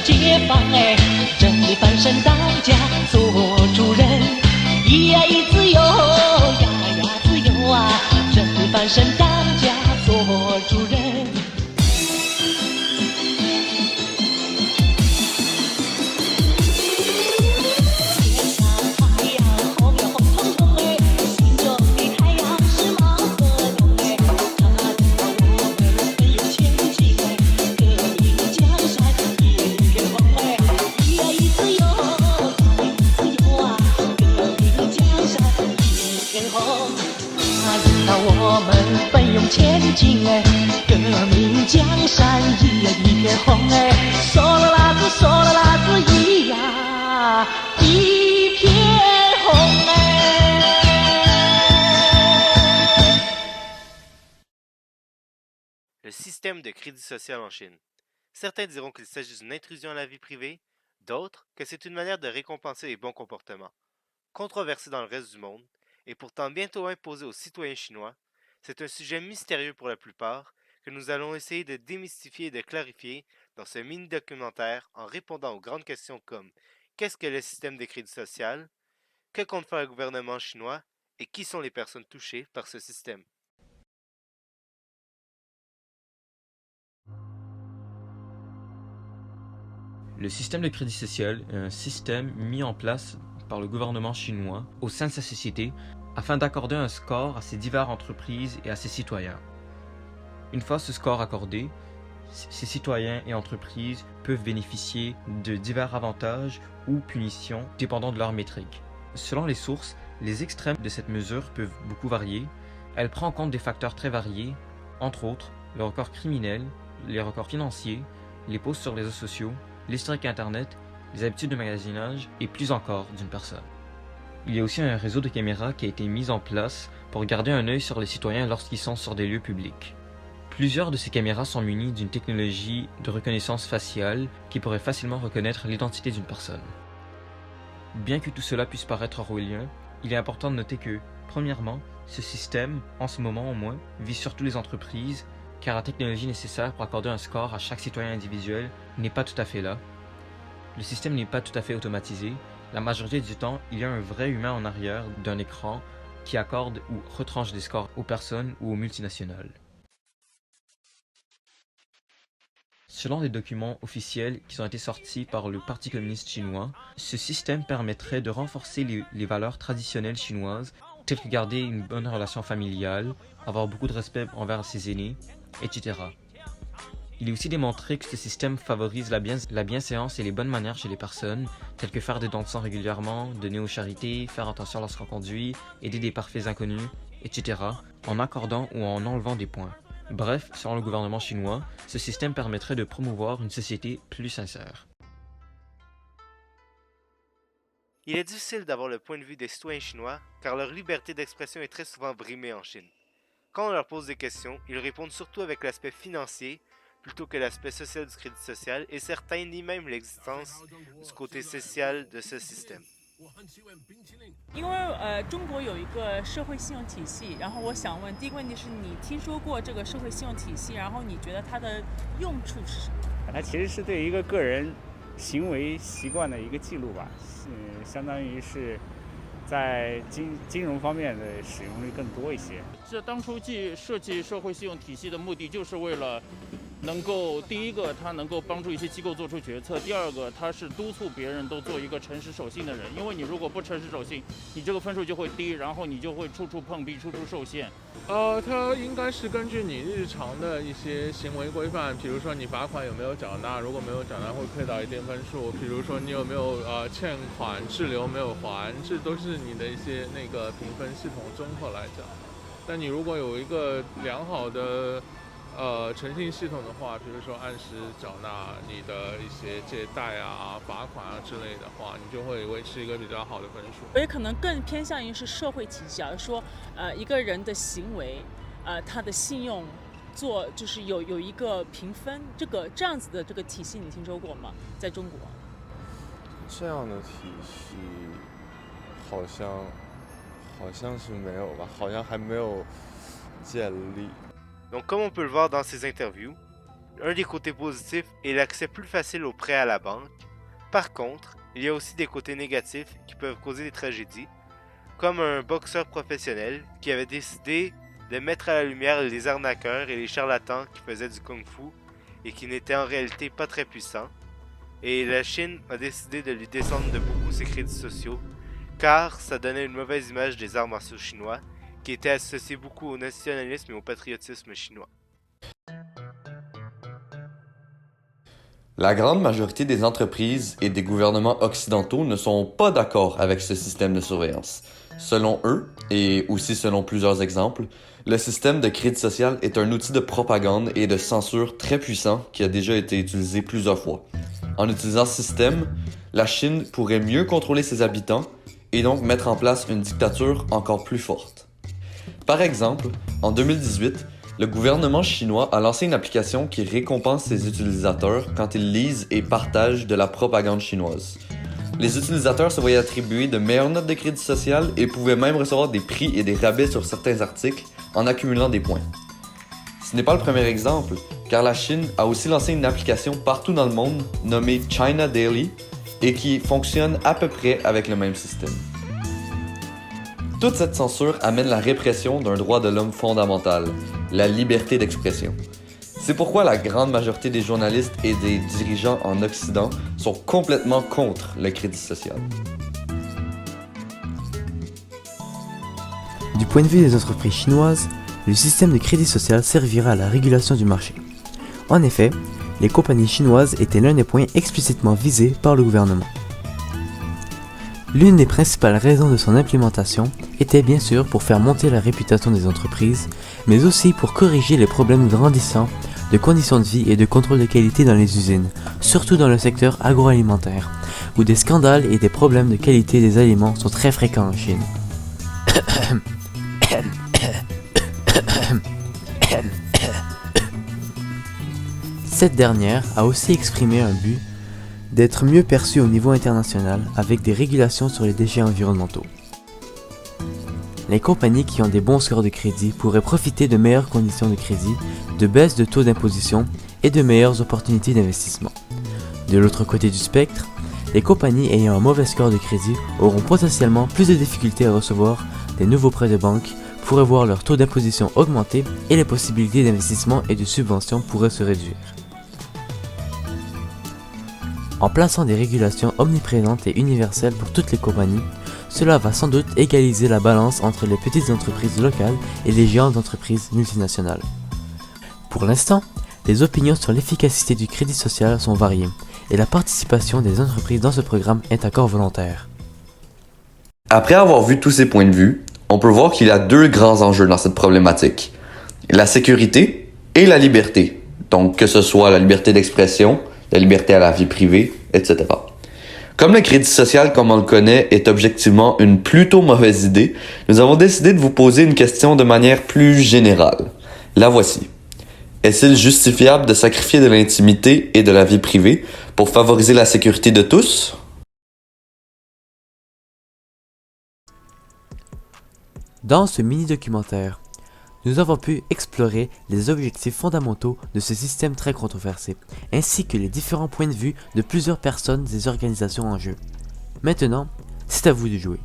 的解放哎，真的翻身当家做主人，咿呀咿自由，呀呀自由啊，真的翻身当家做主人。我们奋勇前进哎，革命江山一呀一片红哎，嗦啦啦子嗦啦啦子一呀一片红哎。Le système de crédit social en Chine. Certains diront qu'il s'agit d'une intrusion à la vie privée, d'autres que c'est une manière de récompenser les bons comportements. Controversé dans le reste du monde, et pourtant bientôt imposé aux citoyens chinois, c'est un sujet mystérieux pour la plupart que nous allons essayer de démystifier et de clarifier dans ce mini-documentaire en répondant aux grandes questions comme qu'est-ce que le système de crédit social, que compte faire le gouvernement chinois et qui sont les personnes touchées par ce système. Le système de crédit social est un système mis en place par le gouvernement chinois au sein de sa société afin d'accorder un score à ses diverses entreprises et à ses citoyens. Une fois ce score accordé, ces citoyens et entreprises peuvent bénéficier de divers avantages ou punitions dépendant de leurs métriques. Selon les sources, les extrêmes de cette mesure peuvent beaucoup varier. Elle prend en compte des facteurs très variés, entre autres le record criminel, les records financiers, les posts sur les réseaux sociaux, l'historique internet, les habitudes de magasinage et plus encore d'une personne. Il y a aussi un réseau de caméras qui a été mis en place pour garder un œil sur les citoyens lorsqu'ils sont sur des lieux publics. Plusieurs de ces caméras sont munies d'une technologie de reconnaissance faciale qui pourrait facilement reconnaître l'identité d'une personne. Bien que tout cela puisse paraître orwellien, il est important de noter que, premièrement, ce système, en ce moment au moins, vise surtout les entreprises, car la technologie nécessaire pour accorder un score à chaque citoyen individuel n'est pas tout à fait là. Le système n'est pas tout à fait automatisé. La majorité du temps, il y a un vrai humain en arrière d'un écran qui accorde ou retranche des scores aux personnes ou aux multinationales. Selon des documents officiels qui ont été sortis par le Parti communiste chinois, ce système permettrait de renforcer les valeurs traditionnelles chinoises, telles que garder une bonne relation familiale, avoir beaucoup de respect envers ses aînés, etc. Il est aussi démontré que ce système favorise la bienséance et les bonnes manières chez les personnes, telles que faire des dons de sang régulièrement, donner aux charités, faire attention lorsqu'on conduit, aider des parfaits inconnus, etc., en accordant ou en enlevant des points. Bref, selon le gouvernement chinois, ce système permettrait de promouvoir une société plus sincère. Il est difficile d'avoir le point de vue des citoyens chinois car leur liberté d'expression est très souvent brimée en Chine. Quand on leur pose des questions, ils répondent surtout avec l'aspect financier plutôt que l'aspect social du crédit social et certains nient même l'existence du côté social de ce système. 因为中国有一个社会信用体系，然后我想问，第一个问题是你听说过这个社会信用体系，然后你觉得它的用处是什么？它其实是对一个个人行为习惯的一个记录吧，相当于是在金融方面的使用率更多一些。这当初设计社会信用体系的目的，就是为了能够第一个，它能够帮助一些机构做出决策；第二个，它是督促别人都做一个诚实守信的人。因为你如果不诚实守信，你这个分数就会低，然后你就会处处碰壁，处处受限。它应该是根据你日常的一些行为规范，比如说你罚款有没有缴纳，如果没有缴纳会亏到一定分数；比如说你有没有欠款滞留没有还，这都是你的一些那个评分系统综合来讲。但你如果有一个良好的诚信系统的话，比如说按时缴纳你的一些借贷啊、罚款啊之类的话，你就会维持一个比较好的分数。所以可能更偏向于是社会体系，说一个人的行为，他的信用就是有一个评分，这样子的这个体系你听说过吗？在中国？这样的体系好像是没有吧，好像还没有建立。Donc comme on peut le voir dans ces interviews, Un des côtés positifs est l'accès plus facile aux prêts à la banque. Par contre, il y a aussi des côtés négatifs qui peuvent causer des tragédies, comme un boxeur professionnel qui avait décidé de mettre à la lumière les arnaqueurs et les charlatans qui faisaient du kung-fu et qui n'étaient en réalité pas très puissants. Et la Chine a décidé de lui descendre de beaucoup ses crédits sociaux, car ça donnait une mauvaise image des arts martiaux chinois, qui étaient associés beaucoup au nationalisme et au patriotisme chinois. La grande majorité des entreprises et des gouvernements occidentaux ne sont pas d'accord avec ce système de surveillance. Selon eux, et aussi selon plusieurs exemples, le système de crédit social est un outil de propagande et de censure très puissant qui a déjà été utilisé plusieurs fois. En utilisant ce système, la Chine pourrait mieux contrôler ses habitants et donc mettre en place une dictature encore plus forte. Par exemple, en 2018, le gouvernement chinois a lancé une application qui récompense ses utilisateurs quand ils lisent et partagent de la propagande chinoise. Les utilisateurs se voyaient attribuer de meilleures notes de crédit social et pouvaient même recevoir des prix et des rabais sur certains articles en accumulant des points. Ce n'est pas le premier exemple, car la Chine a aussi lancé une application partout dans le monde nommée China Daily et qui fonctionne à peu près avec le même système. Toute cette censure amène la répression d'un droit de l'homme fondamental, la liberté d'expression. C'est pourquoi la grande majorité des journalistes et des dirigeants en Occident sont complètement contre le crédit social. Du point de vue des entreprises chinoises, le système de crédit social servira à la régulation du marché. En effet, les compagnies chinoises étaient l'un des points explicitement visés par le gouvernement. L'une des principales raisons de son implémentation était bien sûr pour faire monter la réputation des entreprises, mais aussi pour corriger les problèmes grandissants de conditions de vie et de contrôle de qualité dans les usines, surtout dans le secteur agroalimentaire, où des scandales et des problèmes de qualité des aliments sont très fréquents en Chine. Cette dernière a aussi exprimé un but d'être mieux perçue au niveau international avec des régulations sur les déchets environnementaux. Les compagnies qui ont des bons scores de crédit pourraient profiter de meilleures conditions de crédit, de baisse de taux d'imposition et de meilleures opportunités d'investissement. De l'autre côté du spectre, les compagnies ayant un mauvais score de crédit auront potentiellement plus de difficultés à recevoir des nouveaux prêts de banque, pourraient voir leur taux d'imposition augmenter et les possibilités d'investissement et de subvention pourraient se réduire. En plaçant des régulations omniprésentes et universelles pour toutes les compagnies, cela va sans doute égaliser la balance entre les petites entreprises locales et les géantes entreprises multinationales. Pour l'instant, les opinions sur l'efficacité du crédit social sont variées et la participation des entreprises dans ce programme est encore volontaire. Après avoir vu tous ces points de vue, on peut voir qu'il y a deux grands enjeux dans cette problématique. La sécurité et la liberté. Donc que ce soit la liberté d'expression, la liberté à la vie privée, etc. Comme le crédit social, comme on le connaît, est objectivement une plutôt mauvaise idée, nous avons décidé de vous poser une question de manière plus générale. La voici. Est-il justifiable de sacrifier de l'intimité et de la vie privée pour favoriser la sécurité de tous? Dans ce mini-documentaire, nous avons pu explorer les objectifs fondamentaux de ce système très controversé, ainsi que les différents points de vue de plusieurs personnes et organisations en jeu. Maintenant, c'est à vous de jouer.